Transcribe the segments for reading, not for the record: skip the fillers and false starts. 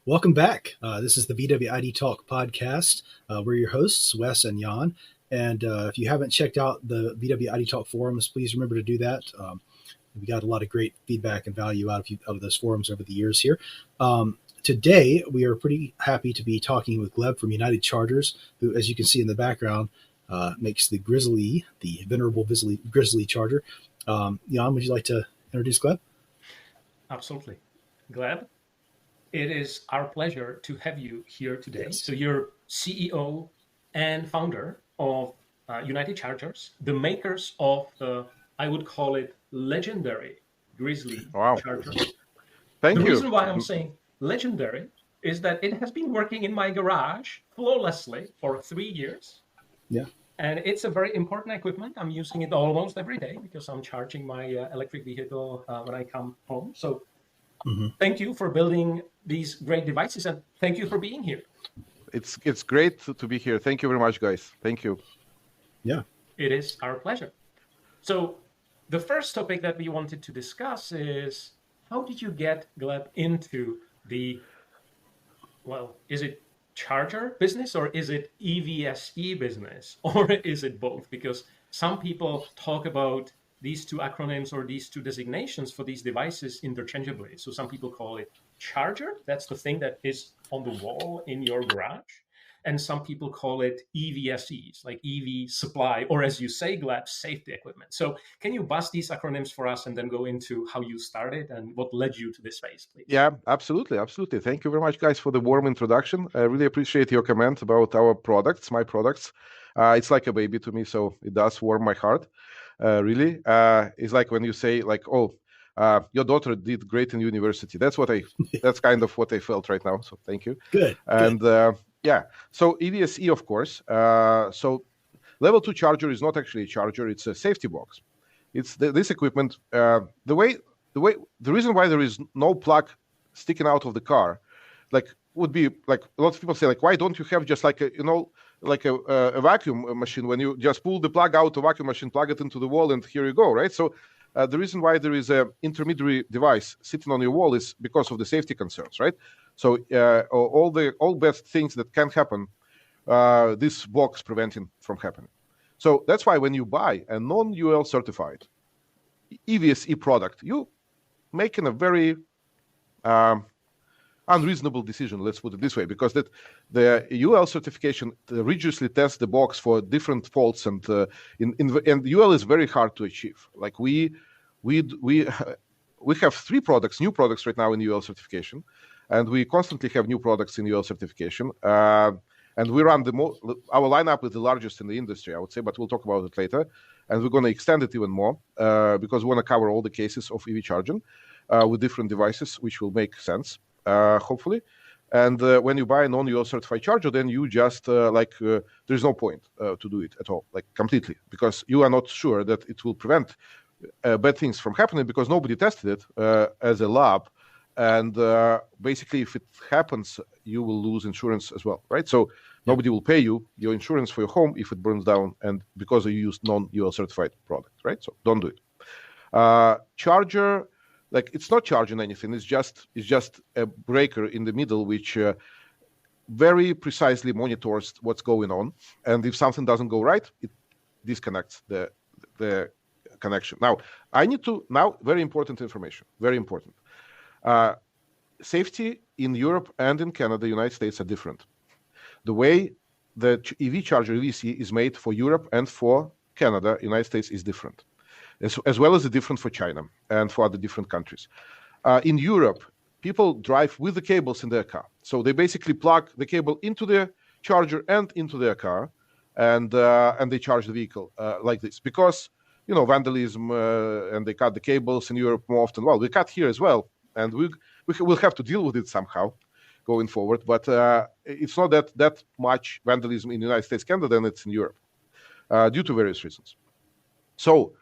Welcome back. This is the VWIDTalk podcast. We're your hosts, Wes and Jan. And if you haven't checked out the VWIDTalk forums, please remember to do that. We got a lot of great feedback and value out of those forums over the years here. Today, we are pretty happy to be talking with Gleb from United Chargers, who, as you can see in the background, makes the Grizzl-E, the venerable Grizzl-E Charger. Jan, would you like to introduce Gleb? Absolutely. Gleb, it is our pleasure to have you here today. Yes. So you're CEO and founder of United Chargers, the makers of the, I would call it, legendary Grizzl-E Charger. Thank you. The reason why I'm saying legendary is that it has been working in my garage flawlessly for 3 years. Yeah. And it's a very important equipment. I'm using it almost every day because I'm charging my electric vehicle when I come home. So thank you for building these great devices, and thank you for being here. It's great to be here. Thank you very much, guys. Thank you. Yeah. It is our pleasure. So the first topic that we wanted to discuss is, how did you get, Gleb, into the, well, is it charger business or is it EVSE business, or is it both? Because some people talk about these two acronyms or these two designations for these devices interchangeably. So some people call it charger, that's the thing that is on the wall in your garage. And some people call it EVSEs, like EV supply, or as you say, Gleb, safety equipment. So can you bust these acronyms for us and then go into how you started and what led you to this phase, please? Yeah, absolutely. Absolutely. Thank you very much, guys, for the warm introduction. I really appreciate your comment about our products, my products. It's like a baby to me, so it does warm my heart, really. It's like when you say, like, oh, your daughter did great in university. That's kind of what I felt right now. So thank you. Good. And yeah, so EVSE, of course. So level 2 charger is not actually a charger; it's a safety box. It's this equipment. The reason why there is no plug sticking out of the car, would be like a lot of people say, like, why don't you have just like a vacuum machine? When you just pull the plug out, a vacuum machine, plug it into the wall, and here you go, right? So the reason why there is an intermediary device sitting on your wall is because of the safety concerns, right? So all bad things that can happen, this box preventing from happening. So that's why when you buy a non-UL certified EVSE product, you making a very unreasonable decision, let's put it this way, because the UL certification rigorously tests the box for different faults, and and UL is very hard to achieve. Like we have 3 products, new products right now in UL certification, and we constantly have new products in UL certification. And we run our lineup is the largest in the industry, I would say, but we'll talk about it later. And we're going to extend it even more because we want to cover all the cases of EV charging with different devices, which will make sense, hopefully. And when you buy a non-UL certified charger, then you just there's no point to do it at all, like completely, because you are not sure that it will prevent bad things from happening because nobody tested it as a lab. And basically, if it happens, you will lose insurance as well, right? So nobody will pay you your insurance for your home if it burns down, and because you used non-UL certified product, right? So don't do it. Charger, like, it's not charging anything. It's just a breaker in the middle, which very precisely monitors what's going on. And if something doesn't go right, it disconnects the connection. Now, very important information, very important. Safety in Europe and in Canada, United States are different. The way the EV charger EVC is made for Europe and for Canada, United States, is different, as well as different for China and for other different countries. In Europe, people drive with the cables in their car. So they basically plug the cable into the charger and into their car, and they charge the vehicle like this. Because, vandalism, and they cut the cables in Europe more often. Well, we cut here as well. And we'll have to deal with it somehow going forward. But it's not that much vandalism in the United States, Canada, than it's in Europe, due to various reasons. So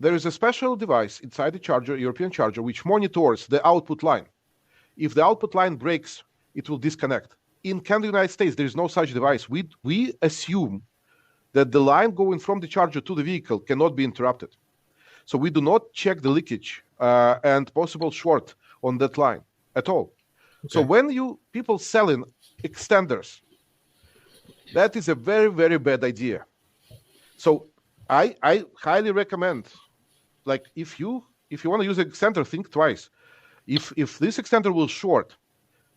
there is a special device inside the charger, European charger, which monitors the output line. If the output line breaks, it will disconnect. In Canada, United States, there is no such device. We assume that the line going from the charger to the vehicle cannot be interrupted. So we do not check the leakage and possible short on that line at all. So when people selling extenders, that is a very, very bad idea. So I highly recommend, like, if you want to use an extender, think twice. If this extender will short,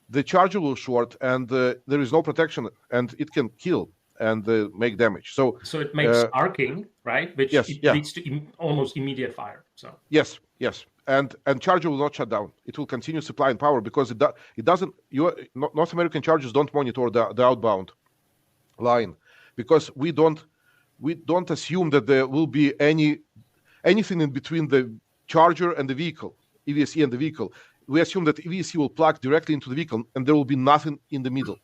the charger will short, and there is no protection, and it can kill and make damage. So it makes arcing, right? Which leads to almost immediate fire. So yes, and charger will not shut down. It will continue supplying power because it doesn't. North American chargers don't monitor the outbound line, because we don't assume that there will be anything in between the charger and the vehicle, EVSE and the vehicle. We assume that EVSE will plug directly into the vehicle, and there will be nothing in the middle,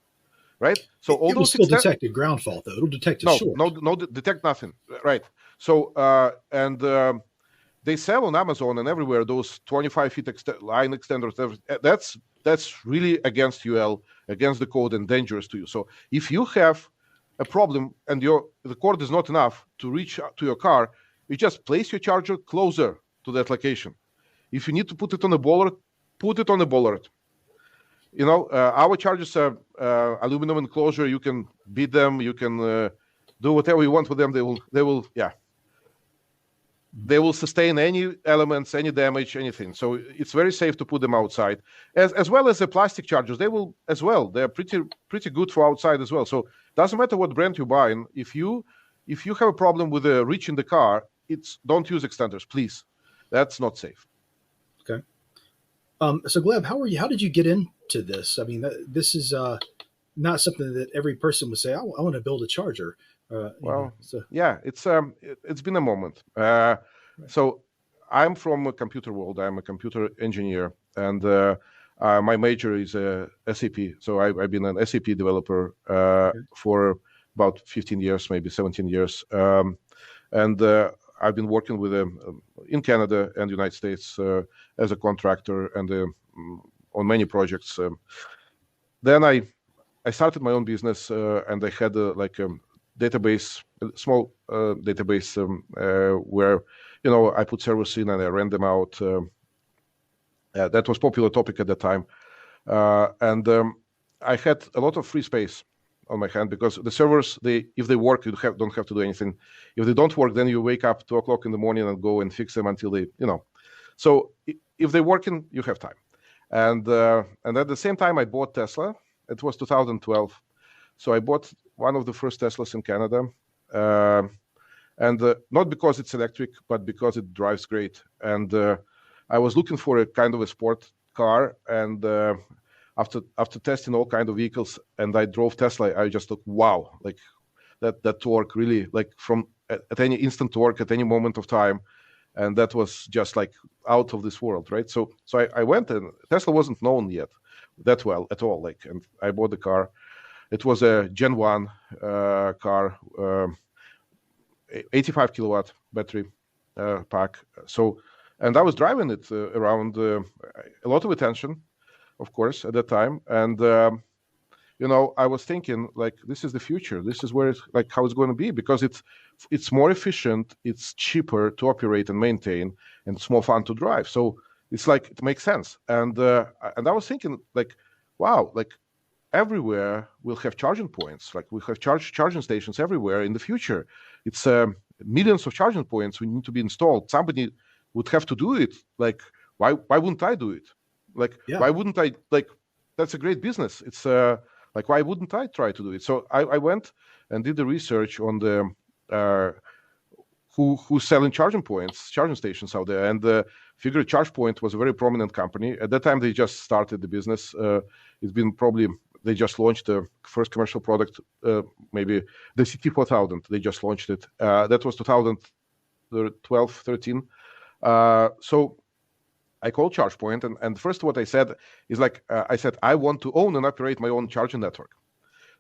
right? So all it'll those still detect a ground fault, though. It'll detect a short. No, detect nothing, right? So they sell on Amazon and everywhere those 25 feet line extenders. That's really against UL, against the code, and dangerous to you. So if you have a problem and the cord is not enough to reach to your car, you just place your charger closer to that location. If you need to put it on a bollard, put it on a bollard. Our chargers are aluminum enclosure. You can beat them. You can do whatever you want with them. They will sustain any elements, any damage, anything. So it's very safe to put them outside, as well as the plastic chargers. They will as well. They're pretty good for outside as well. So doesn't matter what brand you buy. And if you have a problem with the reach in the car, don't use extenders, please. That's not safe. Okay. So Gleb, how did you get into this? I mean, this is not something that every person would say, I want to build a charger. It's been a moment. So I'm from a computer world. I'm a computer engineer, and my major is SAP. So I've been an SAP developer for about 15 years, maybe 17 years. And I've been working with in Canada and United States as a contractor and on many projects. Then I started my own business, and I had database, small database where I put servers in and I ran them out. That was popular topic at the time, and I had a lot of free space on my hand, because the servers, if they work, you don't have to do anything. If they don't work, then you wake up 2 o'clock in the morning and go and fix them until they, So if they're working, you have time. And at the same time, I bought Tesla. It was 2012. So I bought one of the first Teslas in Canada, and not because it's electric, but because it drives great. And I was looking for a kind of a sport car, and after testing all kinds of vehicles, and I drove Tesla, I just thought, wow, like that torque really, like from at any instant torque at any moment of time, and that was just like out of this world, right? So I went, and Tesla wasn't known yet that well at all, and I bought the car. It was a Gen 1 car, 85 kilowatt battery pack. So, and I was driving it around a lot of attention, of course, at that time. And, I was thinking, this is the future. This is where how it's going to be, because it's more efficient, it's cheaper to operate and maintain, and it's more fun to drive. So it's it makes sense. And I was thinking, wow, everywhere we'll have charging points. We'll have charging stations everywhere in the future. It's millions of charging points we need to be installed. Somebody would have to do it. Why wouldn't I do it? Why wouldn't I? That's a great business. It's why wouldn't I try to do it? So I went and did the research on the who's selling charging stations out there, and figured ChargePoint was a very prominent company at that time. They just started the business. It's been they just launched the first commercial product, maybe the CT4000. They just launched it. That was 2012, 13. So I called ChargePoint, and first what I said is I said, I want to own and operate my own charging network.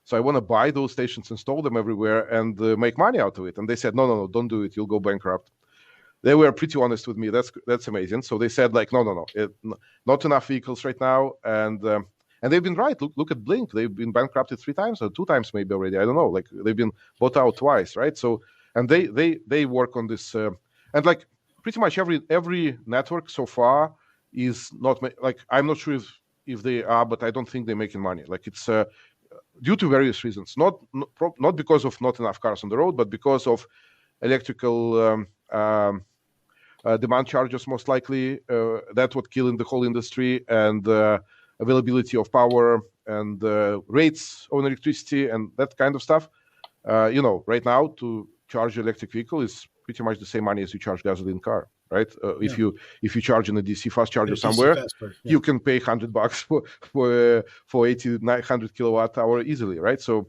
So I want to buy those stations, install them everywhere, and make money out of it. And they said, no, don't do it. You'll go bankrupt. They were pretty honest with me. That's amazing. So they said no, not enough vehicles right now. And they've been right. Look at Blink. They've been bankrupted 3 times or 2 times maybe already. I don't know. They've been bought out twice, right? So, and they work on this, and pretty much every network so far is not I'm not sure if they are, but I don't think they're making money. Like it's due to various reasons, not because of not enough cars on the road, but because of electrical demand charges, most likely. That's what killing the whole industry, and availability of power and rates on electricity and that kind of stuff. Right now to charge an electric vehicle is pretty much the same money as you charge gasoline car, right? If you charge in a DC fast charger somewhere, you can pay $100 for 8,900 kilowatt hour easily, right? So,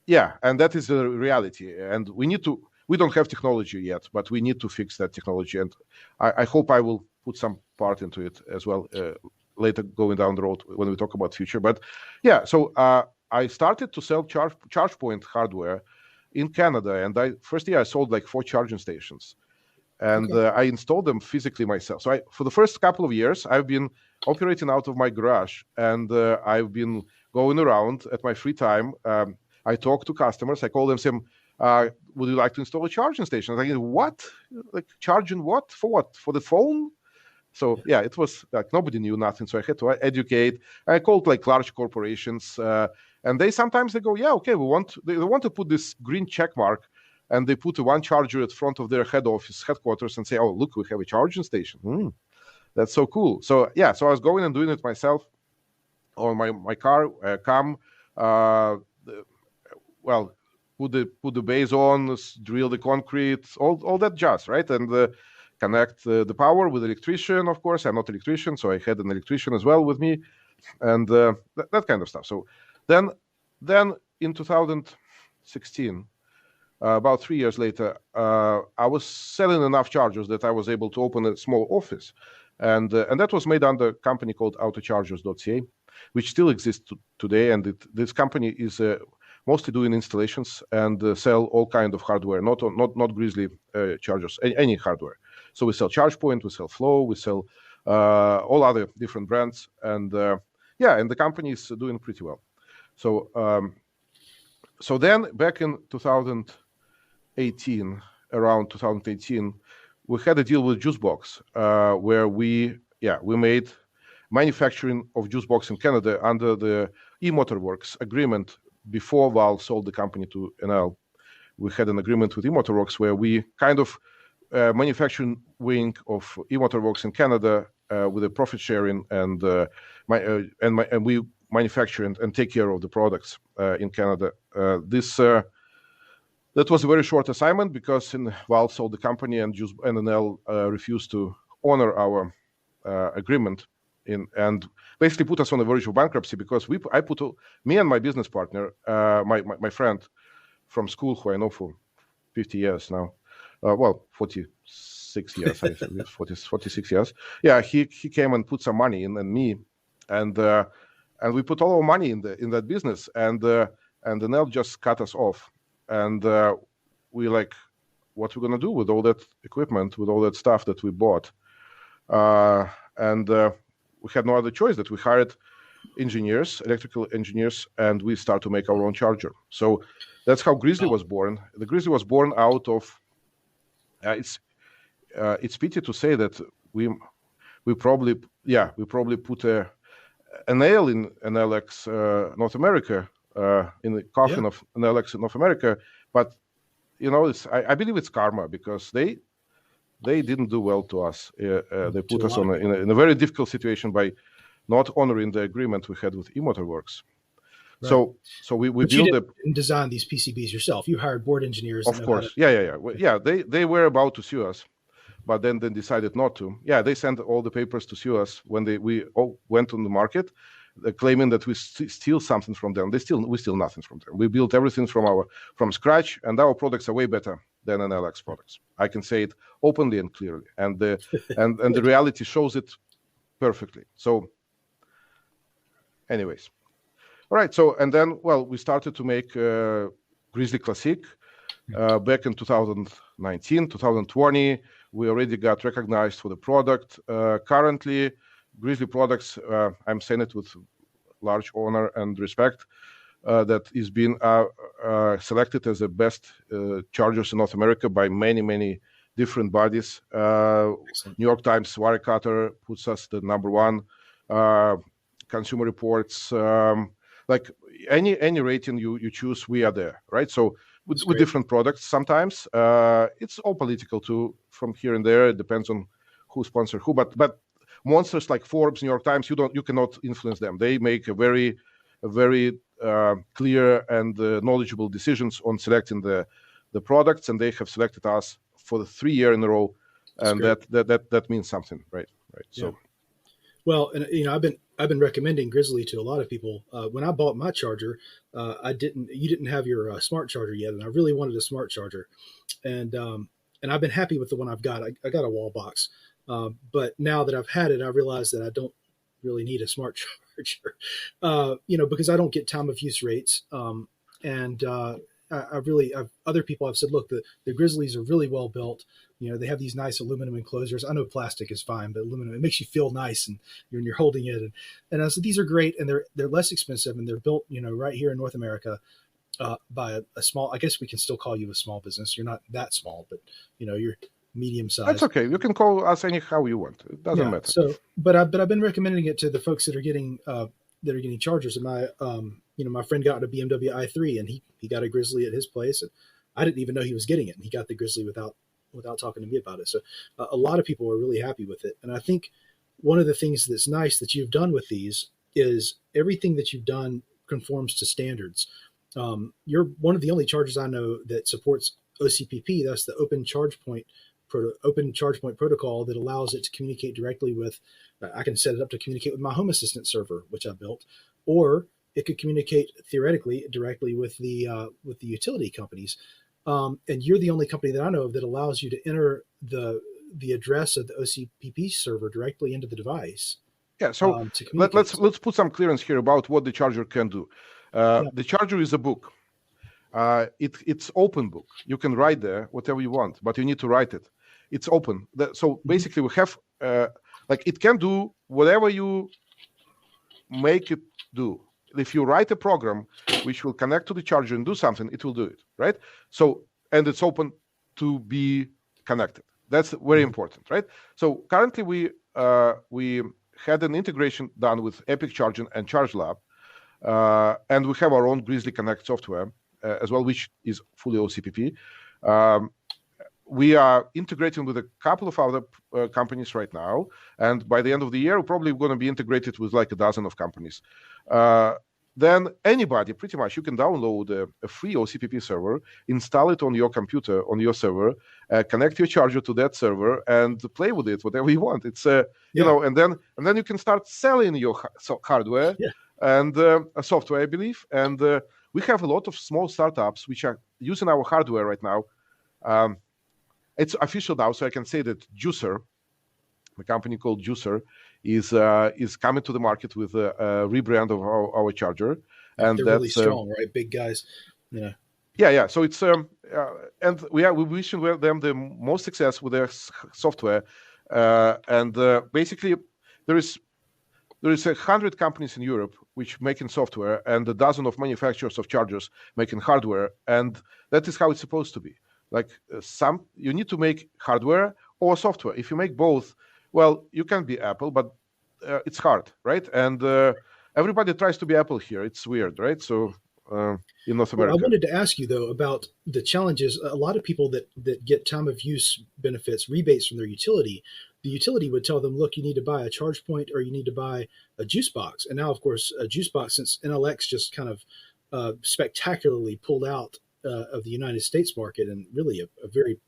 yeah, and that is the reality. And we don't have technology yet, but we need to fix that technology. And I hope I will put some part into it as well later going down the road when we talk about future. But yeah, so I started to sell charge point hardware in Canada, and first year I sold like 4 charging stations, and I installed them physically myself. So for the first couple of years, I've been operating out of my garage, and I've been going around at my free time. I talk to customers. I call them, saying, would you like to install a charging station? I think, what? Like charging what? For what? For the phone? So yeah, it was like nobody knew nothing. So I had to educate. I called like large corporations, and they go, yeah, okay, they want to put this green check mark, and they put one charger at front of their headquarters, and say, oh, look, we have a charging station. That's so cool. So yeah, so I was going and doing it myself on my car. Put the base on, drill the concrete, all that jazz, right? And connect the power with electrician, of course. I'm not an electrician, so I had an electrician as well with me, and that kind of stuff. So then in 2016, about 3 years later, I was selling enough chargers that I was able to open a small office, and that was made under a company called autochargers.ca, which still exists today. And this company is mostly doing installations and sell all kind of hardware, not Grizzl-E chargers, any hardware. So we sell ChargePoint, we sell Flow, we sell all other different brands, and and the company is doing pretty well. So then back in 2018, around 2018, we had a deal with Juicebox, where we made manufacturing of Juicebox in Canada under the eMotorworks agreement. Before Val sold the company to NL, we had an agreement with eMotorworks where we kind of manufacturing wing of eMotorworks in Canada with a profit sharing, and we manufacture and take care of the products in Canada. That was a very short assignment because Val sold the company, and NL refused to honor our agreement and basically put us on the verge of bankruptcy, because me and my business partner, my friend from school, who I know for 50 years now, 46 years, I think, 46 years. Yeah, he came and put some money in, and me, and we put all our money in that business, and NL just cut us off, and we like, what we're gonna do with all that equipment, with all that stuff that we bought, and we had no other choice that we hired electrical engineers, and we start to make our own charger. So that's how Grizzl-E was born. The Grizzl-E was born out of. It's pity to say that we probably put a nail in NLX North America, in the coffin of NLX North America, but I believe it's karma, because they didn't do well to us. They put us in a very difficult situation by not honoring the agreement we had with eMotorworks. Right. So we built. You didn't design these PCBs yourself. You hired board engineers. Of course, yeah. They were about to sue us, but then they decided not to. Yeah, they sent all the papers to sue us when we all went on the market, claiming that we steal something from them. We steal nothing from them. We built everything from scratch, and our products are way better than NLX products. I can say it openly and clearly, and the reality shows it perfectly. So, anyways, all right. So, and then, we started to make Grizzl-E Classic back in 2019, 2020. We already got recognized for the product. Currently, Grizzl-E products, I'm saying it with large honor and respect, that is being selected as the best chargers in North America by many, many different bodies. New York Times Wirecutter puts us the number one Consumer Reports, like any rating you choose, we are there, right? So with different products, sometimes it's all political too, from here and there. It depends on who sponsors who, but monsters like Forbes, New York Times, you cannot influence them. They make a very clear and knowledgeable decisions on selecting the products, and they have selected us for the 3 year in a row, and that means something, right? Yeah. So, well, and I've been recommending Grizzl-E to a lot of people. When I bought my charger, you didn't have your smart charger yet, and I really wanted a smart charger, and I've been happy with the one I've got. I got a wall box, but now that I've had it, I realize that I don't really need a smart charger, because I don't get time of use rates, and other people have said, look, the Grizzlies are really well built. They have these nice aluminum enclosures. I know plastic is fine, but aluminum, it makes you feel nice, and when you're holding it. And I said, these are great, and they're less expensive, and they're built, right here in North America by a small. I guess we can still call you a small business. You're not that small, but you're medium sized. That's okay. You can call us anyhow you want. It doesn't matter. So, but I've been recommending it to the folks that are getting chargers. And my friend got a BMW i3, and he got a Grizzly at his place, and I didn't even know he was getting it. And he got the Grizzly without talking to me about it. So a lot of people are really happy with it. And I think one of the things that's nice that you've done with these is everything that you've done conforms to standards. You're one of the only chargers I know that supports OCPP. That's the Open Charge Point protocol that allows it to communicate directly with. I can set it up to communicate with my Home Assistant server, which I built, or it could communicate theoretically directly with the utility companies. And you're the only company that I know of that allows you to enter the address of the OCPP server directly into the device. Yeah. So let's put some clearance here about what the charger can do. The charger is a book. It's open book. You can write there whatever you want, but you need to write it. It's open. So basically, we have it can do whatever you make it do. If you write a program which will connect to the charger and do something, it will do it, right? So, and it's open to be connected. That's very important, right? So currently we had an integration done with Epic Charging and ChargeLab, and we have our own Grizzly Connect software as well, which is fully OCPP. We are integrating with a couple of other companies right now, and by the end of the year, we're probably going to be integrated with like a dozen of companies. Then anybody, pretty much, you can download a free OCPP server, install it on your computer, on your server, connect your charger to that server, and play with it, whatever you want. It's and then you can start selling your hardware and software, I believe. And we have a lot of small startups which are using our hardware right now. It's official now, so I can say that Juicer, a company called Juicer, is coming to the market with a rebrand of our charger, and they're really strong, right? Big guys, Yeah. So it's and we wish them the most success with their software, and basically there is 100 companies in Europe which making software, and a dozen of manufacturers of chargers making hardware, and that is how it's supposed to be. Like you need to make hardware or software. If you make both, well, you can be Apple, but it's hard, right? And everybody tries to be Apple here. It's weird, right? So in North America. I wanted to ask you, though, about the challenges. A lot of people that get time of use benefits, rebates from their utility, the utility would tell them, look, you need to buy a charge point or you need to buy a juice box. And now, of course, a juice box, since NLX just kind of spectacularly pulled out of the United States market in really a very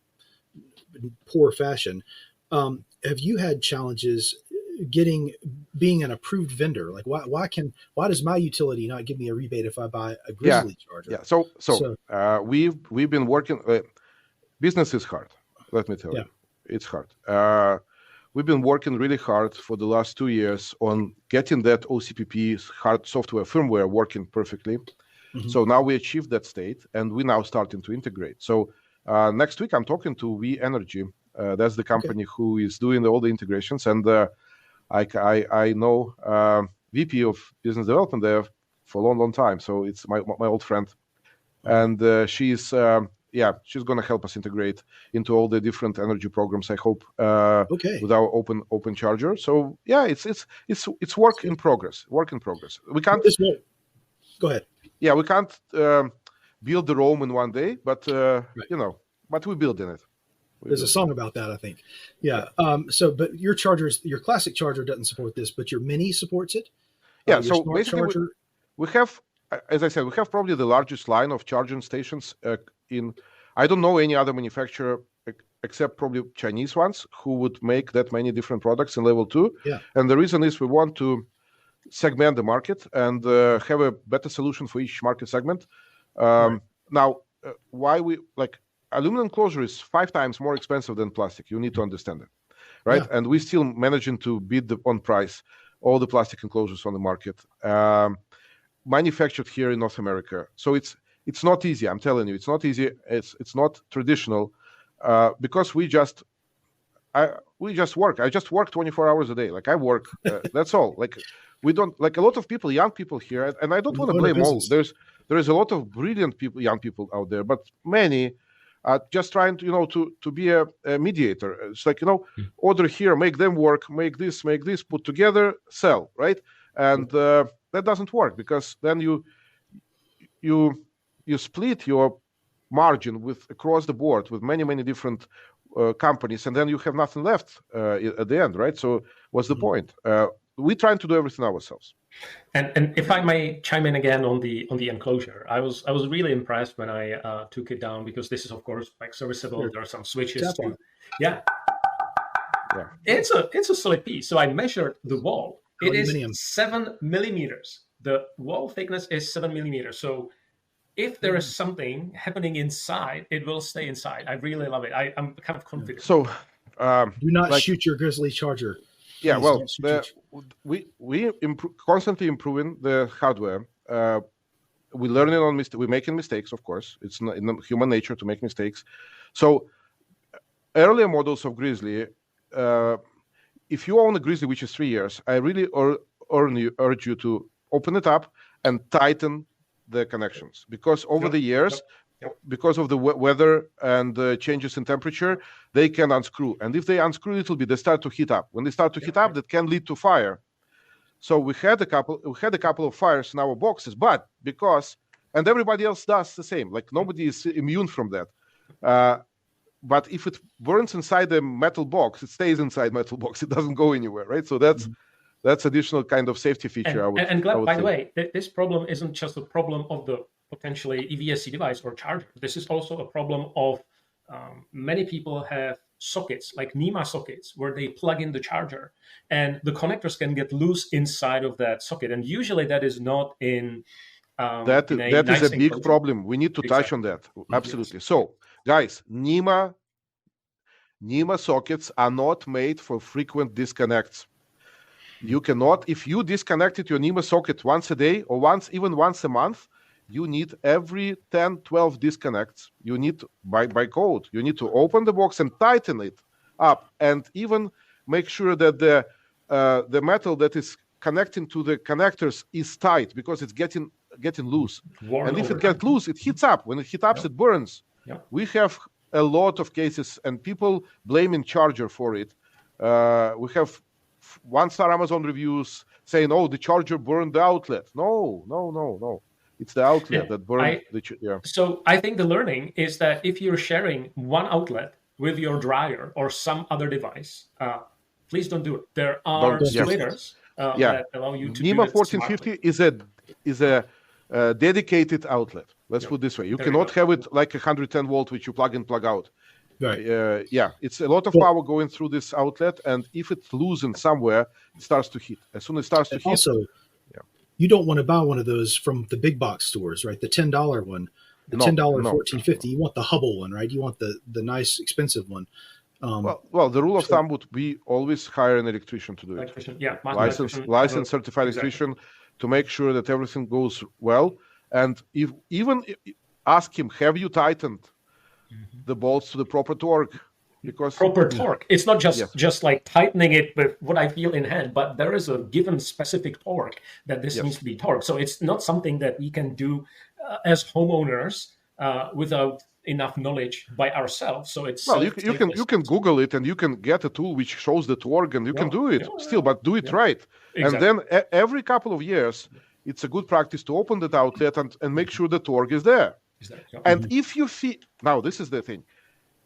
poor fashion. Have you had challenges being an approved vendor? Like why does my utility not give me a rebate if I buy a Grizzly charger? Yeah. So we've been working. Business is hard. Let me tell you, it's hard. We've been working really hard for the last 2 years on getting that OCPP hard software firmware working perfectly. Mm-hmm. So now we achieved that state, and we're now starting to integrate. So next week I'm talking to V Energy. That's the company who is doing all the integrations, and I know VP of business development there for a long time. So it's my old friend, and she's she's going to help us integrate into all the different energy programs, I hope, with our open charger. So yeah, it's work in progress. We can't. Go ahead. Yeah, we can't build the Rome in one day, but but we're building it. There's a song about that, I think. Yeah. But your classic charger doesn't support this, but your mini supports it. Yeah. So basically, we have, as I said, we have probably the largest line of charging stations I don't know any other manufacturer except probably Chinese ones who would make that many different products in level 2. Yeah. And the reason is we want to segment the market and have a better solution for each market segment. Now, why we aluminum closure is 5 times more expensive than plastic. You need to understand it, right? Yeah. And we still managing to beat on price all the plastic enclosures on the market, manufactured here in North America. So it's not easy. I'm telling you, it's not easy. It's not traditional because we just work. I just work 24 hours a day. I work. That's all. We don't a lot of people, young people here, and I don't want to blame all. There is a lot of brilliant people, young people out there, but many are just trying to be a mediator. It's order here, make them work, make this, put together, sell, right? And that doesn't work because then you split your margin across the board with many different companies, and then you have nothing left at the end, right? So what's the point? We're trying to do everything ourselves. And if I may chime in again on the enclosure, I was really impressed when I took it down because this is of course serviceable. There are some switches to, It's a solid piece. So I measured the wall. It is 7 millimeters. The wall thickness is 7 millimeters. So if there is something happening inside, it will stay inside. I really love it. I'm kind of confident. So do not shoot your Grizzly charger. Yeah, well, we constantly improving the hardware. We learning on we're making mistakes, of course. It's not in human nature to make mistakes. So earlier models of Grizzly, if you own a Grizzly which is 3 years, I really urge you to open it up and tighten the connections because over the years. Because of the weather and changes in temperature, they can unscrew. And if they unscrew a little bit, they start to heat up. When they start to heat up, that can lead to fire. So we had a couple of fires in our boxes, but and everybody else does the same. Nobody is immune from that. But if it burns inside the metal box, it stays inside metal box. It doesn't go anywhere, right? So that's additional kind of safety feature. And Gleb, by the way, this problem isn't just a problem of the potentially EVSE device or charger. This is also a problem of many people have sockets like NEMA sockets where they plug in the charger and the connectors can get loose inside of that socket. And usually that is not in that is a big problem. We need to touch on that. Absolutely. Yes. So guys, NEMA sockets are not made for frequent disconnects. You cannot, if you disconnected your NEMA socket once a day or even once a month, you need every 10, 12 disconnects. You need by code. You need to open the box and tighten it up, and even make sure that the metal that is connecting to the connectors is tight because it's getting loose. And if it gets loose, it heats up. When it heats up, it burns. We have a lot of cases, and people blaming charger for it. We have 1-star Amazon reviews saying, "Oh, the charger burned the outlet." No. It's the outlet that burned So I think the learning is that if you're sharing one outlet with your dryer or some other device, please don't do it. There are splitters that allow you to NEMA 1450 is a dedicated outlet. Let's put it this way. You cannot have it like 110 volt, which you plug in, plug out. Right. It's a lot of power going through this outlet, and if it's loosened somewhere, it starts to heat. As soon as it starts to heat. Also, you don't want to buy one of those from the big box stores, right? The $10 one, the $10 1450. You want the Hubble one, right? You want the nice expensive one. Well, the rule of thumb would be always hire an electrician to do it. Licensed certified electrician to make sure that everything goes well. And even ask him, have you tightened the bolts to the proper torque? Because proper torque. It's not just like tightening it with what I feel in hand, but there is a given specific torque that this needs to be torqued. So it's not something that we can do as homeowners without enough knowledge by ourselves. So it's well, you can Google it, and you can get a tool which shows the torque, and you can do it still, but do it right. Exactly. And then every couple of years, it's a good practice to open that outlet and make sure the torque is there. And if you feel, now this is the thing,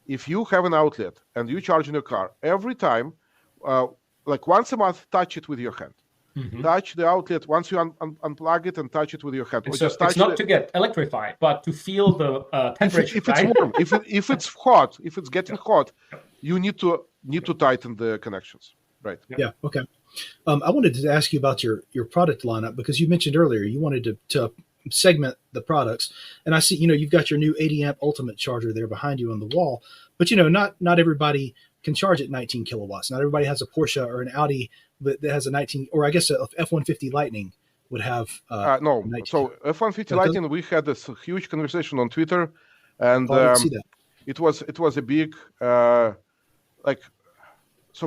if you have an outlet and you charge in your car, every time, like once a month, touch it with your hand. Touch the outlet once you unplug it and touch it with your hand. So just touch it's not to get electrified, but to feel the temperature. If it's warm, if it's hot, if it's getting hot, you need to tighten the connections. Right. Yeah. Okay. I wanted to ask you about your product lineup, because you mentioned earlier you wanted to segment the products, and I see you've got your new 80 amp ultimate charger there behind you on the wall, but not everybody can charge at 19 kilowatts. Not everybody has a Porsche or an Audi that has a 19, or I guess a F-150 Lightning would have. No, 19. So F-150 Lightning, we had this huge conversation on Twitter, and I didn't see that. It was a big so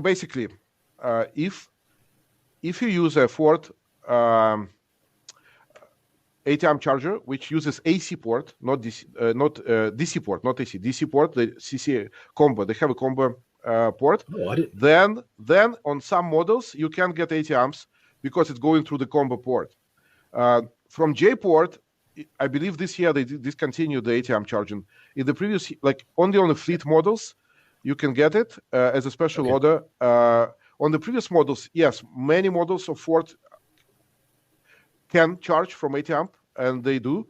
basically, if you use a Ford 80 amp charger which uses AC port, not DC, DC port, not AC, DC port, the CC combo, they have a combo port. Then on some models you can get 80 amps because it's going through the combo port. From J port, I believe this year they discontinued the 80 amp charging. In the previous, only on the fleet models, you can get it as a special order. On the previous models, yes, many models of Ford can charge from 80 amp, and they do.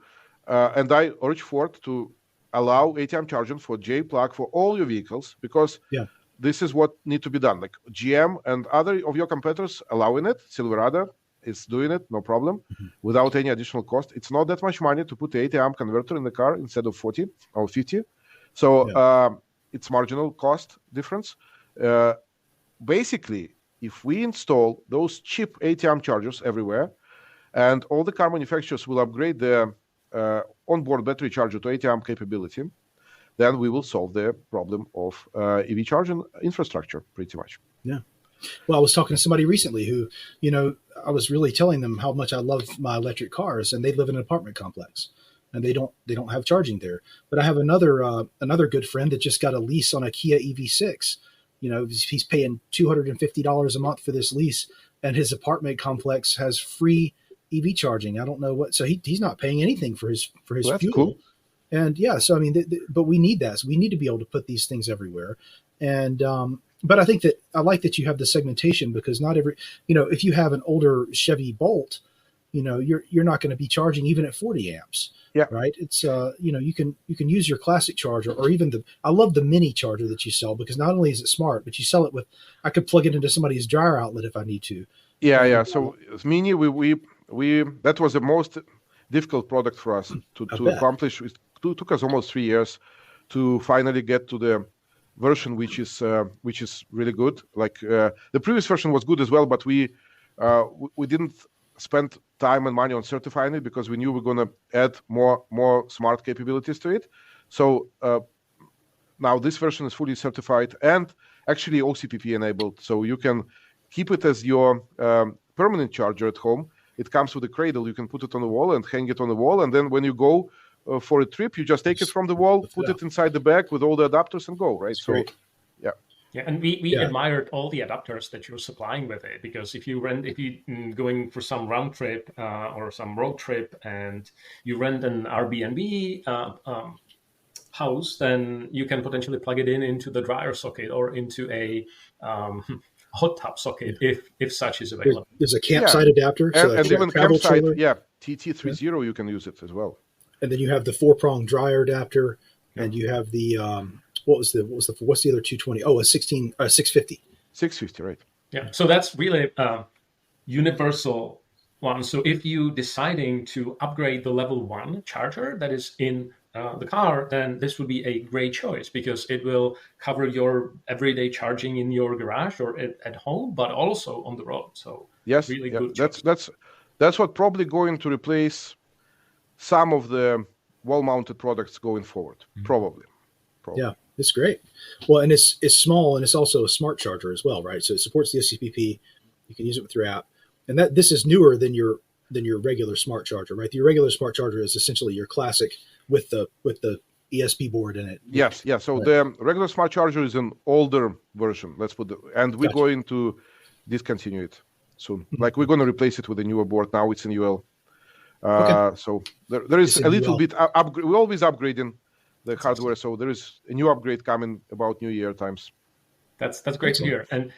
And I urge Ford to allow 80 amp charging for J plug for all your vehicles, because this is what needs to be done. Like GM and other of your competitors allowing it, Silverado is doing it, no problem, without any additional cost. It's not that much money to put the 80 amp converter in the car instead of 40 or 50. So it's marginal cost difference. Basically, if we install those cheap 80 amp chargers everywhere, and all the car manufacturers will upgrade their onboard battery charger to 80 amp capability, then we will solve the problem of EV charging infrastructure pretty much. Yeah. Well, I was talking to somebody recently who, I was really telling them how much I love my electric cars, and they live in an apartment complex, and they don't have charging there. But I have another good friend that just got a lease on a Kia EV6. He's paying $250 a month for this lease, and his apartment complex has free EV charging. I don't know what, so he's not paying anything for his Well, fuel. cool. And so I mean, but we need that. So we need to be able to put these things everywhere. And but I think that I like that you have the segmentation, because not every, if you have an older Chevy Bolt, you're not going to be charging even at 40 amps. Yeah. Right. It's you can use your classic charger, or even I love the mini charger that you sell, because not only is it smart, but you sell it with, I could plug it into somebody's dryer outlet if I need to. Yeah. So mini, we that was the most difficult product for us to accomplish. It took us almost 3 years to finally get to the version which is really good. The previous version was good as well, but we didn't spend time and money on certifying it, because we knew we were going to add more smart capabilities to it. So now this version is fully certified and actually OCPP enabled, so you can keep it as your permanent charger at home. It comes with a cradle. You can put it on the wall and hang it on the wall, and then when you go for a trip, you just take it from the wall, put it inside the bag with all the adapters, and go. Right. So, yeah. Yeah, and we admired all the adapters that you're supplying with it, because if you going for some round trip or some road trip, and you rent an Airbnb house, then you can potentially plug it into the dryer socket or into a hot tub socket if such is available. There's a campsite adapter, and even campsite, TT30, you can use it as well. And then you have the 4-prong dryer adapter, and you have the what's the other 220? Oh, a 650. 650, right? Yeah. So that's really universal one. So if you deciding to upgrade the level 1 charger that is in the car, then this would be a great choice, because it will cover your everyday charging in your garage or at home, but also on the road. So yes, really good. That's what probably going to replace some of the wall-mounted products going forward. Probably. Yeah, it's great. Well, and it's small, and it's also a smart charger as well, right? So it supports the OCPP. You can use it with your app, and this is newer than your regular smart charger, right? Your regular smart charger is essentially your classic with the ESP board in it. Yes. So the regular smart charger is an older version. And we're going to discontinue it soon. Like we're going to replace it with a newer board. Now it's in UL. So there is a little bit upgrade. We're always upgrading the hardware. So there is a new upgrade coming about New Year times. That's great to hear. And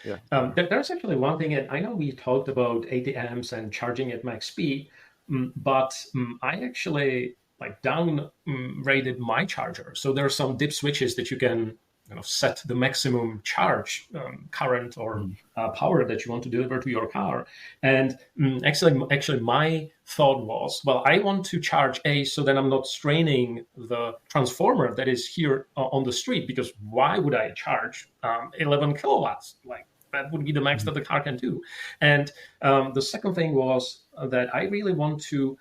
there's actually one thing, and I know we talked about 80 amps and charging at max speed, but I actually down rated my charger. So there are some dip switches that you can set the maximum charge current or power that you want to deliver to your car. And actually my thought was, well, I want to charge A so then I'm not straining the transformer that is here on the street, because why would I charge 11 kilowatts? Like that would be the max that the car can do. And the second thing was that I really want to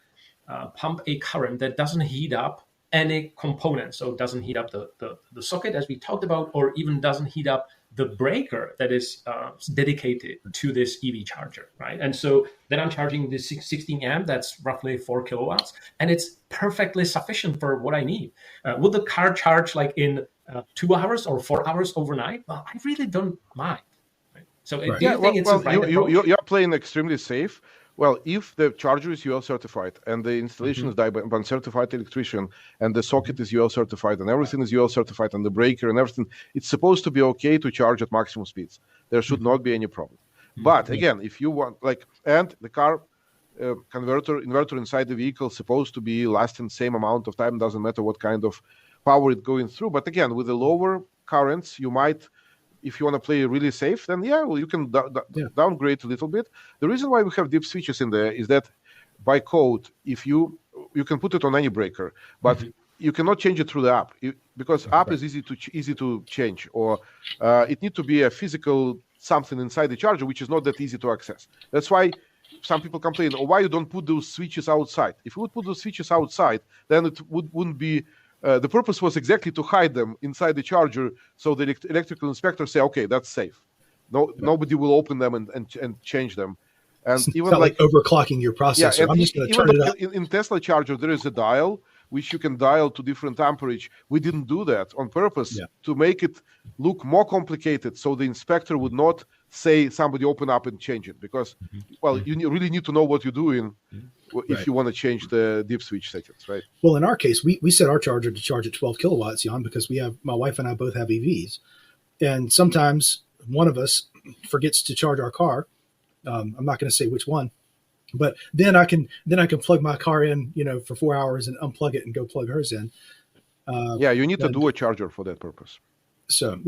pump a current that doesn't heat up any component. So it doesn't heat up the socket, as we talked about, or even doesn't heat up the breaker that is dedicated to this EV charger, right? And so then I'm charging this 16 amp, that's roughly 4 kilowatts, and it's perfectly sufficient for what I need. Would the car charge in 2 hours or 4 hours overnight? Well, I really don't mind. Right? So do you think it's you're playing extremely safe. Well, if the charger is UL certified and the installation is done by a certified electrician and the socket is UL certified and everything is UL certified and the breaker and everything, it's supposed to be okay to charge at maximum speeds. There should not be any problem. But again, if you want, and the car inverter inside the vehicle is supposed to be lasting the same amount of time, doesn't matter what kind of power it's going through. But again, with the lower currents, you might, if you want to play really safe, then you can downgrade a little bit. The reason why we have dip switches in there is that by code, if you can put it on any breaker, but you cannot change it through the app because app is easy to change, or it needs to be a physical something inside the charger, which is not that easy to access. That's why some people complain, why you don't put those switches outside? If you would put those switches outside, then it wouldn't be. The purpose was exactly to hide them inside the charger, so the electrical inspector say, okay, that's safe. Nobody will open them and change them. And it's even not like overclocking your processor. I'm just going to turn it up. In Tesla charger, there is a dial which you can dial to different amperage. We didn't do that on purpose to make it look more complicated, so the inspector would not say somebody open up and change it, because you really need to know what you're doing if you want to change the dip switch settings, right? Well, in our case, we set our charger to charge at 12 kilowatts, Jan, because my wife and I both have EVs, and sometimes one of us forgets to charge our car. I'm not going to say which one, but then I can plug my car in, for 4 hours and unplug it and go plug hers in. You need to do a charger for that purpose. So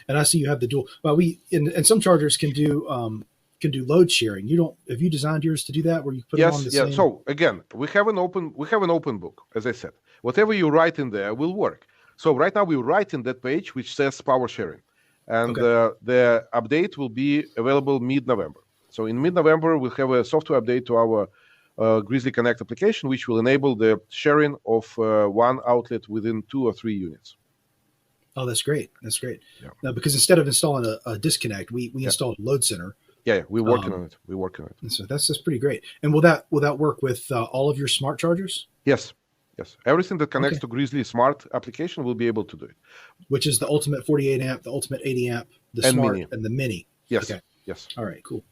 and I see you have the dual. Well, and some chargers can do load sharing. Have you designed yours to do that, where you put them on the same? So again, we have an open book, as I said. Whatever you write in there will work. So right now we write in that page which says power sharing, and the update will be available mid-November. So in mid-November we'll have a software update to our Grizzl-E Connect application, which will enable the sharing of one outlet within 2 or 3 units. Oh, that's great. Yeah. Now, because instead of installing a disconnect, we installed a load center. Yeah, we're working on it. And so that's just pretty great. And will that work with all of your smart chargers? Yes. Everything that connects to Grizzl-E Smart application will be able to do it. Which is the Ultimate 48 amp, the Ultimate 80 amp, the Smart, Mini. And the Mini. Yes. Okay. Yes. All right. Cool.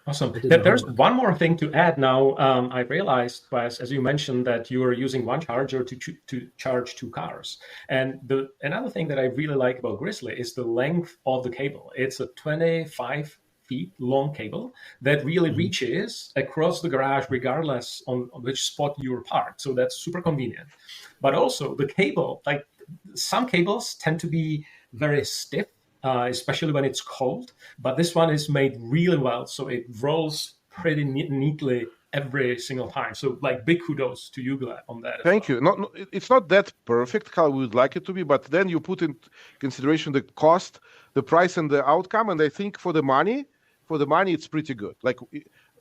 Awesome. There's one more thing to add now. I realized, as you mentioned, that you are using one charger to charge 2 cars. And another thing that I really like about Grizzl-E is the length of the cable. It's a 25 feet long cable that really reaches across the garage, regardless on which spot you're parked. So that's super convenient. But also the cable, some cables tend to be very stiff, especially when it's cold. But this one is made really well, so it rolls pretty neatly every single time. So, big kudos to you, Gleb, on that. Thank you. No, it's not that perfect how we would like it to be, but then you put in consideration the cost, the price, and the outcome. And I think for the money, it's pretty good.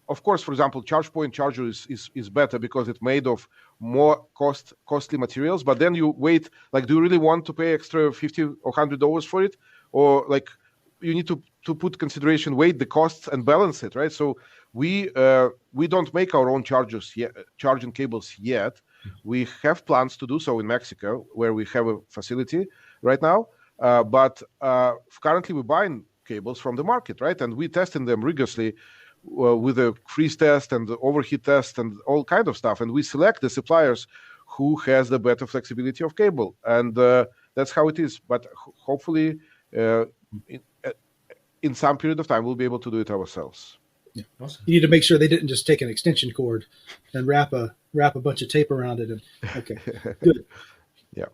Of course, for example, ChargePoint charger is better because it's made of more costly materials. But then you wait, do you really want to pay extra $50 or $100 for it? Or you need to put consideration, weigh the costs and balance it, right? So we don't make our own charging cables yet, We have plans to do so in Mexico, where we have a facility right now. But currently we're buying cables from the market, right? And we're testing them rigorously with a freeze test and the overheat test and all kind of stuff. And we select the suppliers who has the better flexibility of cable. And that's how it is. But hopefully in some period of time, we'll be able to do it ourselves. Yeah. Awesome. You need to make sure they didn't just take an extension cord and wrap a bunch of tape around it. And, okay, good. Yeah.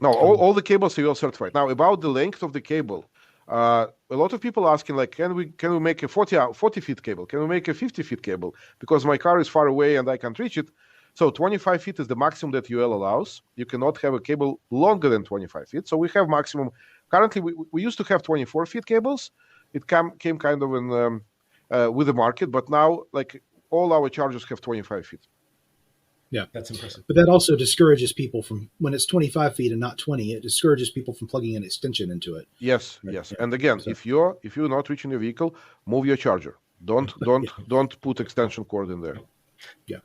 No, all the cables are UL certified. Now, about the length of the cable, a lot of people asking, like, can we make a 40 feet cable? Can we make a 50 feet cable? Because my car is far away and I can't reach it. So 25 feet is the maximum that UL allows. You cannot have a cable longer than 25 feet. So we have maximum. Currently, we used to have 24 feet cables. It came kind of in with the market, but now, like, all our chargers have 25 feet. Yeah, that's impressive. But that also discourages people from, when it's 25 feet and not 20, it discourages people from plugging an extension into it. Yes, right? Yes. Yeah. And again, so, if you're not reaching your vehicle, move your charger. Don't put extension cord in there. Yeah.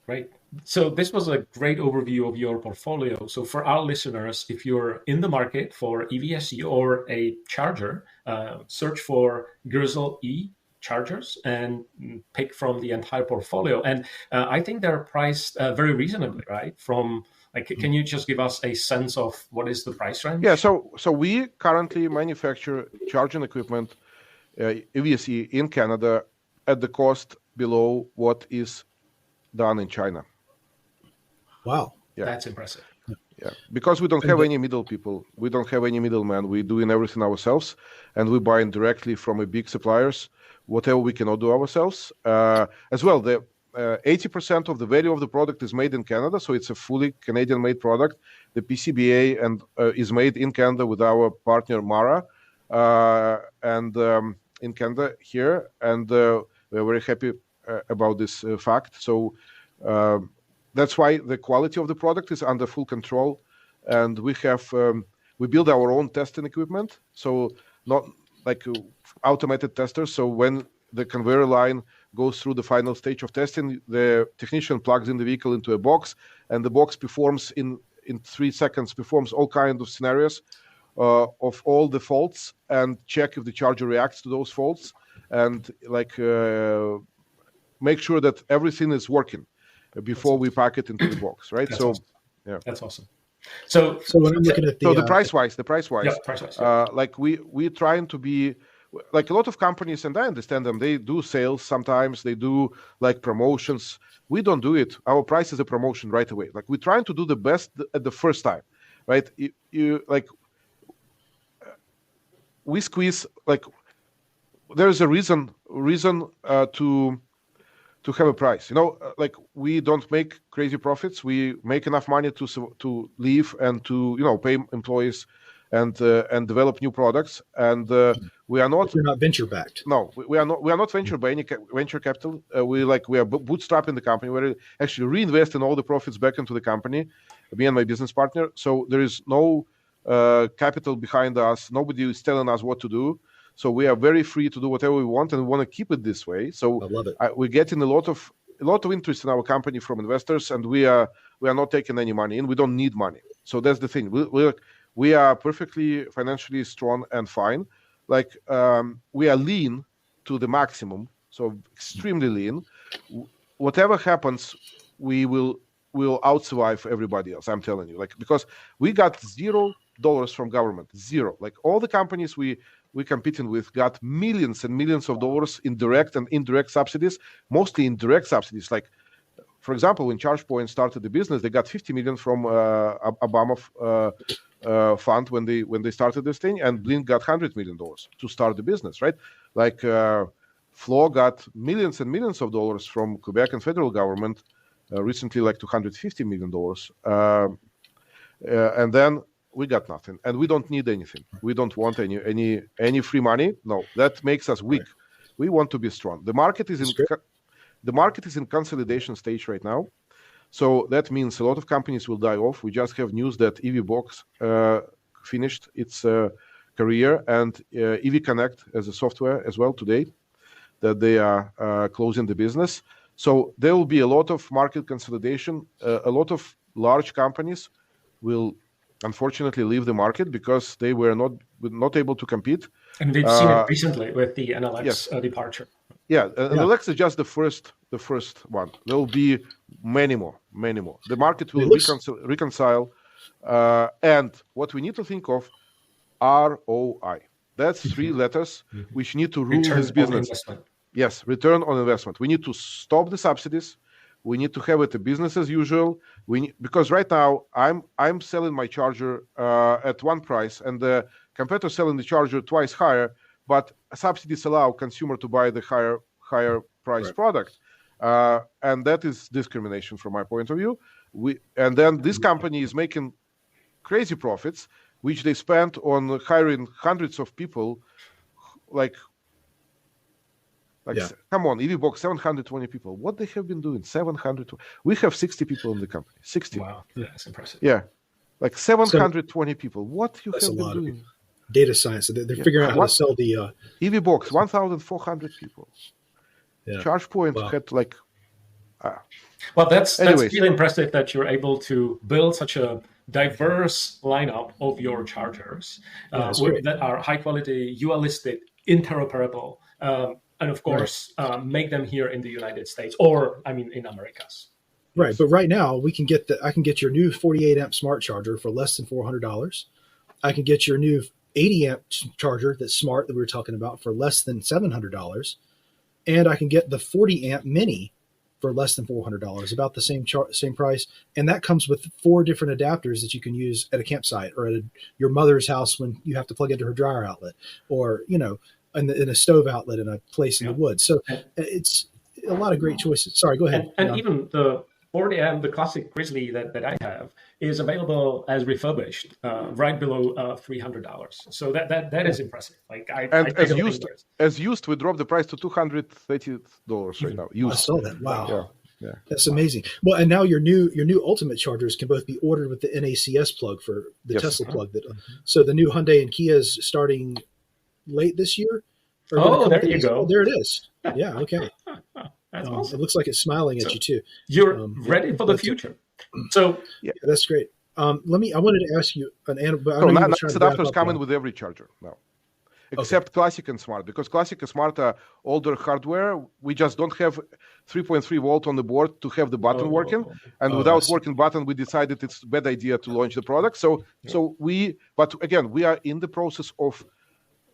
Right. So this was a great overview of your portfolio. So for our listeners, if you're in the market for EVSE or a charger, search for Grizzl-E chargers and pick from the entire portfolio. And I think they're priced very reasonably, right? From like, can you just give us a sense of what is the price range? Yeah. So we currently manufacture charging equipment, EVSE in Canada at the cost below what is done in China. Wow. Yeah. That's impressive. Yeah, because we don't have any middle people. We don't have any middleman. We're doing everything ourselves, and we're buying directly from a big suppliers, whatever we cannot do ourselves. As well, the 80% of the value of the product is made in Canada, so it's a fully Canadian-made product. The PCBA and is made in Canada with our partner Mara, and in Canada here, and we're very happy about this fact. So that's why the quality of the product is under full control, and we have we build our own testing equipment, so not like automated testers. So when the conveyor line goes through the final stage of testing, the technician plugs in the vehicle into a box, and the box performs in 3 seconds performs all kinds of scenarios of all the faults and check if the charger reacts to those faults, and like make sure that everything is working before we pack it into the box, right? That's awesome. Yeah, that's awesome. So when I'm looking at the price wise, yeah, price-wise, yeah. Like we're trying to be like a lot of companies, and I understand them. They do sales sometimes. They do like promotions. We don't do it. Our price is a promotion right away. Like we're trying to do the best at the first time, right? You like we squeeze like there is a reason to have a price, like we don't make crazy profits. We make enough money to live and to pay employees and develop new products. And we are not. You're not venture backed. No, we are not. We are not venture by any venture capital. We are bootstrapping the company. We're actually reinvesting all the profits back into the company, me and my business partner. So there is no capital behind us. Nobody is telling us what to do. So we are very free to do whatever we want, and we want to keep it this way. So I love it. We're getting a lot of interest in our company from investors, and we are not taking any money in. We don't need money. So that's the thing. We are perfectly financially strong and fine. Like we are lean to the maximum, so extremely lean. Whatever happens, we'll outsurvive everybody else. I'm telling you, like because we got $0 from government, zero. Like all the companies we're competing with got millions and millions of dollars in direct and indirect subsidies, mostly in direct subsidies. Like, for example, when ChargePoint started the business, they got $50 million from Obama fund when they started this thing, and Blink got $100 million to start the business, right? Like Flo got millions and millions of dollars from Quebec and federal government recently, like $250 million, and then we got nothing, and we don't need anything. We don't want any free money. No, that makes us weak. Right. We want to be strong. The market is in consolidation stage right now, so that means a lot of companies will die off. We just have news that EVBox finished its career, and EV Connect as a software as well today, that they are closing the business. So there will be a lot of market consolidation. A lot of large companies will unfortunately leave the market because they were not able to compete. And we've seen it recently with the NLX Yes. Departure. Yeah, NLX is just the first one. There will be many more. The market will reconcile. And what we need to think of, ROI. That's three letters which need to rule this business. Yes, return on investment. We need to stop the subsidies. We need to have it a business as usual. Because right now I'm selling my charger at one price, and the competitor selling the charger twice higher. But subsidies allow consumer to buy the higher price product, and that is discrimination from my point of view. And then this company is making crazy profits, which they spent on hiring hundreds of people. Come on, EVBox, 720 people. What they have been doing? 700. We have 60 people in the company. 60. Wow, that's impressive. Yeah, 720 people. What you have been doing? Data science. So they're figuring out how to sell the EVBox. 1,400 people. Yeah. ChargePoint had Well, that's really impressive that you're able to build such a diverse lineup of your chargers that are high quality, UL-listed, interoperable, and of course make them here in the United States in Americas. Right, but right now I can get your new 48 amp smart charger for less than $400. I can get your new 80 amp charger that's smart that we were talking about for less than $700, and I can get the 40 amp mini for less than $400, about the same price, and that comes with 4 different adapters that you can use at a campsite or at your mother's house when you have to plug into her dryer outlet, or in a stove outlet in a place in the woods. So it's a lot of great choices. Sorry, go ahead. And even the 40 amp, the classic Grizzl-E that I have, is available as refurbished, right below $300. So that is impressive. As used, we dropped the price to $230 right now. Used. I saw that. Wow. Yeah. That's amazing. Well, and now your new Ultimate chargers can both be ordered with the NACS plug for the Tesla plug. So the new Hyundai and Kias starting late this year. There you go. Oh, there it is. Yeah. Okay. That's awesome. It looks like it's smiling at you too. You're ready for the future. So that's great. I wanted to ask you an animal. Adapters coming with every charger now, except Classic and Smart, because Classic and Smart are older hardware. We just don't have 3.3 volt on the board to have the button working, and without working button, we decided it's a bad idea to launch the product. But again, we are in the process of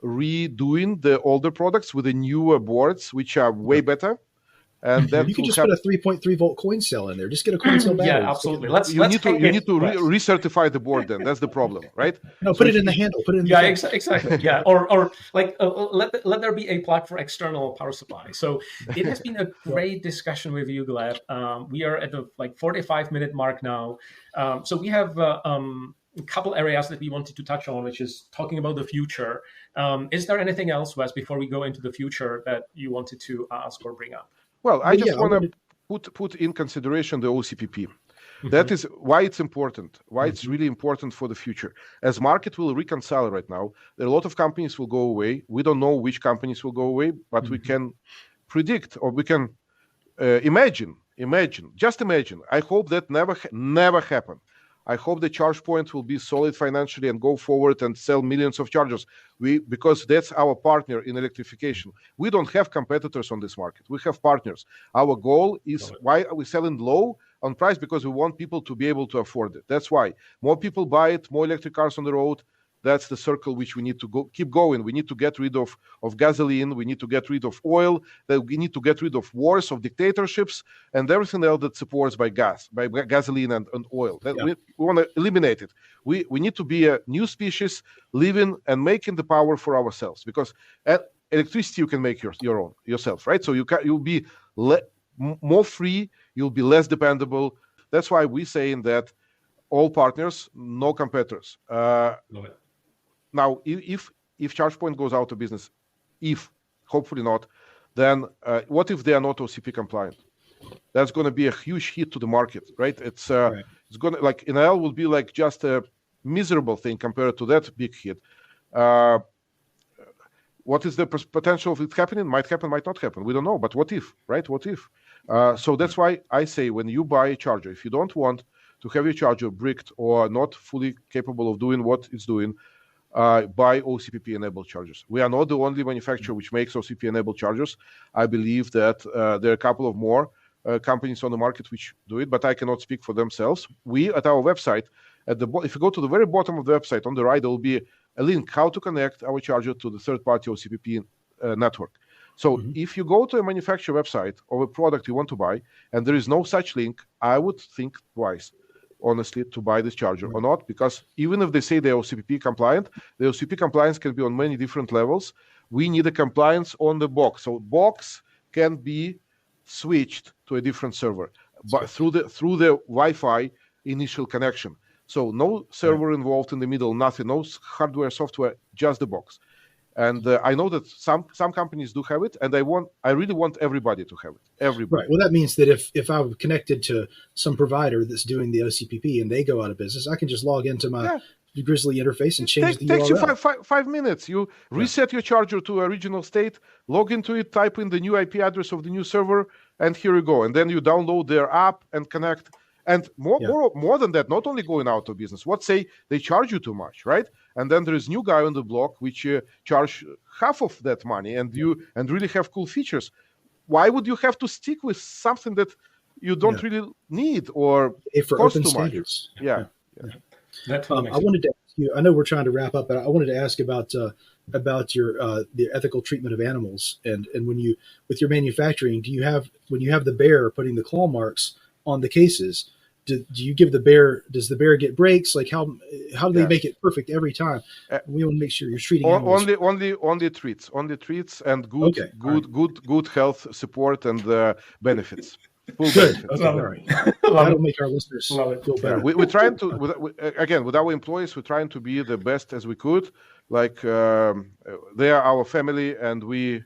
redoing the older products with the newer boards, which are way better. And then you can just put a 3.3 volt coin cell in there. Just get a coin cell battery. Yeah, absolutely. You need to recertify the board. Then that's the problem, right? No, put it in the handle. Put it in. The exactly. Yeah, or let there be a plug for external power supply. So it has been a great discussion with you, Gleb. We are at the 45-minute mark now. So we have a couple areas that we wanted to touch on, which is talking about the future. Is there anything else, Wes, before we go into the future that you wanted to ask or bring up? Well, I just want to put in consideration the OCPP. Mm-hmm. That is why it's important, why it's really important for the future. As market will reconcile right now, there are a lot of companies will go away. We don't know which companies will go away, but we can predict, or we can imagine. Just imagine. I hope that never happen. I hope the ChargePoint will be solid financially and go forward and sell millions of chargers. Because that's our partner in electrification. We don't have competitors on this market. We have partners. Our goal is, why are we selling low on price? Because we want people to be able to afford it. That's why more people buy it, more electric cars on the road. That's the circle which we need to keep going. We need to get rid of gasoline. We need to get rid of oil. That we need to get rid of wars, of dictatorships, and everything else that supports by gasoline and oil. We want to eliminate it. We need to be a new species, living and making the power for ourselves. Because electricity you can make yourself, right? So you'll be more free. You'll be less dependable. That's why we're saying that all partners, no competitors. Love it. Now, if ChargePoint goes out of business, hopefully not, then what if they are not OCP compliant? That's going to be a huge hit to the market, right? It's going to NL will be just a miserable thing compared to that big hit. What is the potential of it happening? Might happen, might not happen. We don't know. But what if, right? What if? So that's why I say when you buy a charger, if you don't want to have your charger bricked or not fully capable of doing what it's doing, buy OCPP-enabled chargers. We are not the only manufacturer which makes OCPP-enabled chargers. I believe that there are a couple of more companies on the market which do it, but I cannot speak for themselves. We, at our website, if you go to the very bottom of the website, on the right, there will be a link how to connect our charger to the third-party OCPP network. So if you go to a manufacturer website of a product you want to buy, and there is no such link, I would think twice, honestly, to buy this charger or not, because even if they say they're OCPP compliant, the OCPP compliance can be on many different levels. We need a compliance on the box. So box can be switched to a different server, but through the Wi-Fi initial connection. So no server involved in the middle, nothing, no hardware, software, just the box. And I know that some companies do have it, and I really want everybody to have it. Everybody. Right. Well, that means that if I'm connected to some provider that's doing the OCPP and they go out of business, I can just log into my Grizzly interface and change the URL. Takes you 5 minutes. You reset your charger to a regional state, log into it, type in the new IP address of the new server, and here you go. And then you download their app and connect. And more than that, not only going out of business. What say they charge you too much, right? And then there is new guy on the block which charge half of that money, and really have cool features. Why would you have to stick with something that you don't really need or for cost open too standards? much? Yeah. That I wanted to ask you. I know we're trying to wrap up, but I wanted to ask about your the ethical treatment of animals, and when you with your manufacturing, when you have the bear putting the claw marks on the cases? Do you give does the bear get breaks? Like how do they make it perfect every time? We want to make sure you're treating animals. only treats and good health support and benefits. Full Good. benefits. Okay, all right. That'll make our listeners feel better. We're trying to, with our employees, we're trying to be the best as we could. Like they are our family, and we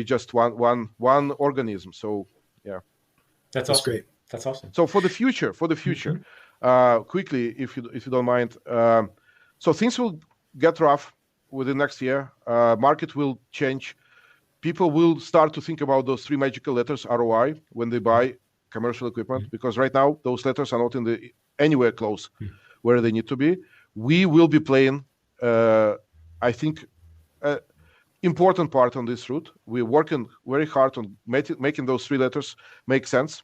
just one organism. So yeah, that's great. That's awesome. So for the future, quickly, if you don't mind, so things will get rough within next year. Market will change. People will start to think about those three magical letters ROI when they buy commercial equipment, because right now those letters are not anywhere close where they need to be. We will be playing, I think, important part on this route. We're working very hard on making those three letters make sense.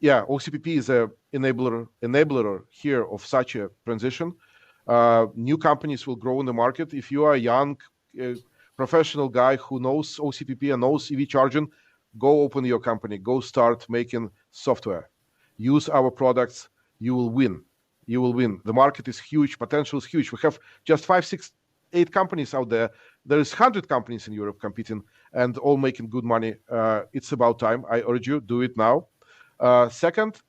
OCPP is a enabler here of such a transition. New companies will grow in the market. If you are a young professional guy who knows OCPP and knows EV charging, go open your company. Go start making software. Use our products. You will win. The market is huge. Potential is huge. We have just 5, 6, 8 companies out there. There is 100 companies in Europe competing and all making good money. It's about time. I urge you, do it now. Second,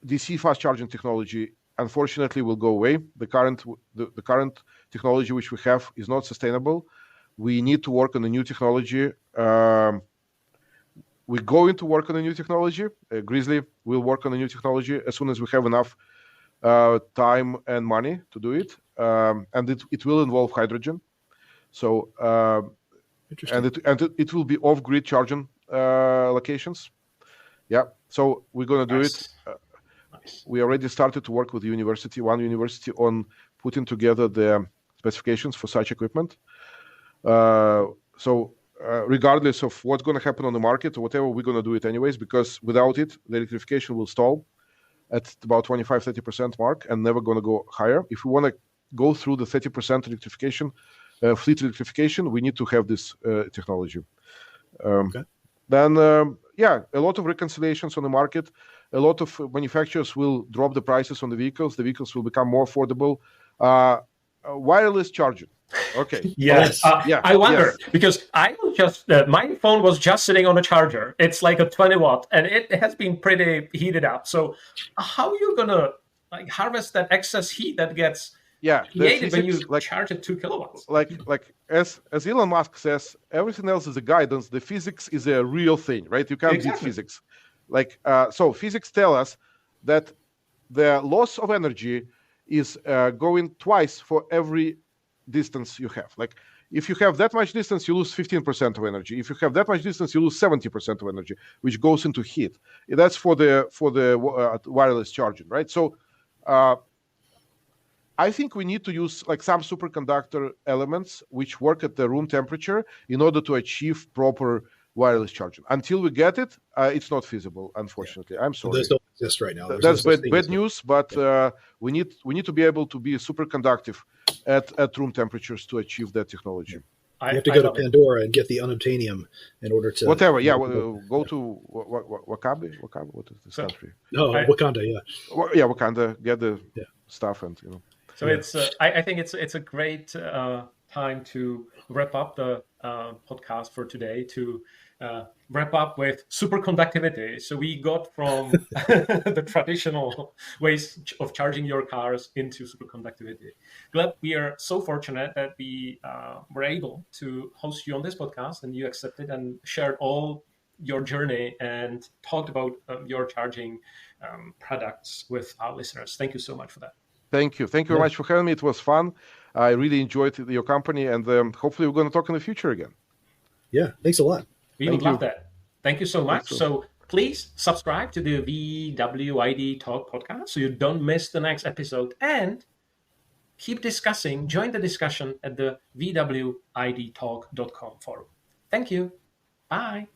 DC fast charging technology, unfortunately, will go away. The current technology which we have is not sustainable. We need to work on a new technology. We're going to work on a new technology. Grizzly will work on a new technology as soon as we have enough time and money to do it. And it will involve hydrogen. So, and it will be off-grid charging locations. Yeah. So we're going to do it. We already started to work with one university on putting together the specifications for such equipment. Regardless of what's going to happen on the market or whatever, we're going to do it anyways, because without it, the electrification will stall at about 25-30% mark and never going to go higher. If we want to go through the 30% electrification, fleet electrification, we need to have this technology. Then, a lot of reconciliations on the market. A lot of manufacturers will drop the prices on the vehicles. The vehicles will become more affordable. Wireless charging. Okay. Yes. I wonder, because I was just my phone was just sitting on a charger. It's like a 20 watt, and it has been pretty heated up. So, how are you gonna harvest that excess heat that gets created when you charge at 2 kilowatts? As Elon Musk says, everything else is a guidance. The physics is a real thing, right? You can't beat physics. So physics tell us that the loss of energy is going twice for every distance you have. Like if you have that much distance, you lose 15% of energy. If you have that much distance, you lose 70% of energy, which goes into heat. That's for the wireless charging, right? So I think we need to use like some superconductor elements which work at the room temperature in order to achieve proper wireless charging. Until we get it, it's not feasible, unfortunately. I'm sorry. Those don't exist right now. That's bad news, but we need to be able to be super conductive at room temperatures to achieve that technology. You have to go to Pandora and get the unobtainium in order to... Whatever, yeah. Go to Wakabi? What is this country? No, Wakanda, yeah. Yeah, Wakanda. Get the stuff and, So it's. I think it's a great time to wrap up the podcast for today. To wrap up with superconductivity. So we got from the traditional ways of charging your cars into superconductivity. Gleb, we are so fortunate that we were able to host you on this podcast, and you accepted and shared all your journey and talked about your charging products with our listeners. Thank you so much for that. Thank you very much for having me. It was fun. I really enjoyed your company, and hopefully we're going to talk in the future again. Yeah, thanks a lot. We would love that. Thank you so much. So please subscribe to the VWIDTalk podcast so you don't miss the next episode, and keep discussing. Join the discussion at the VWIDTalk.com forum. Thank you. Bye.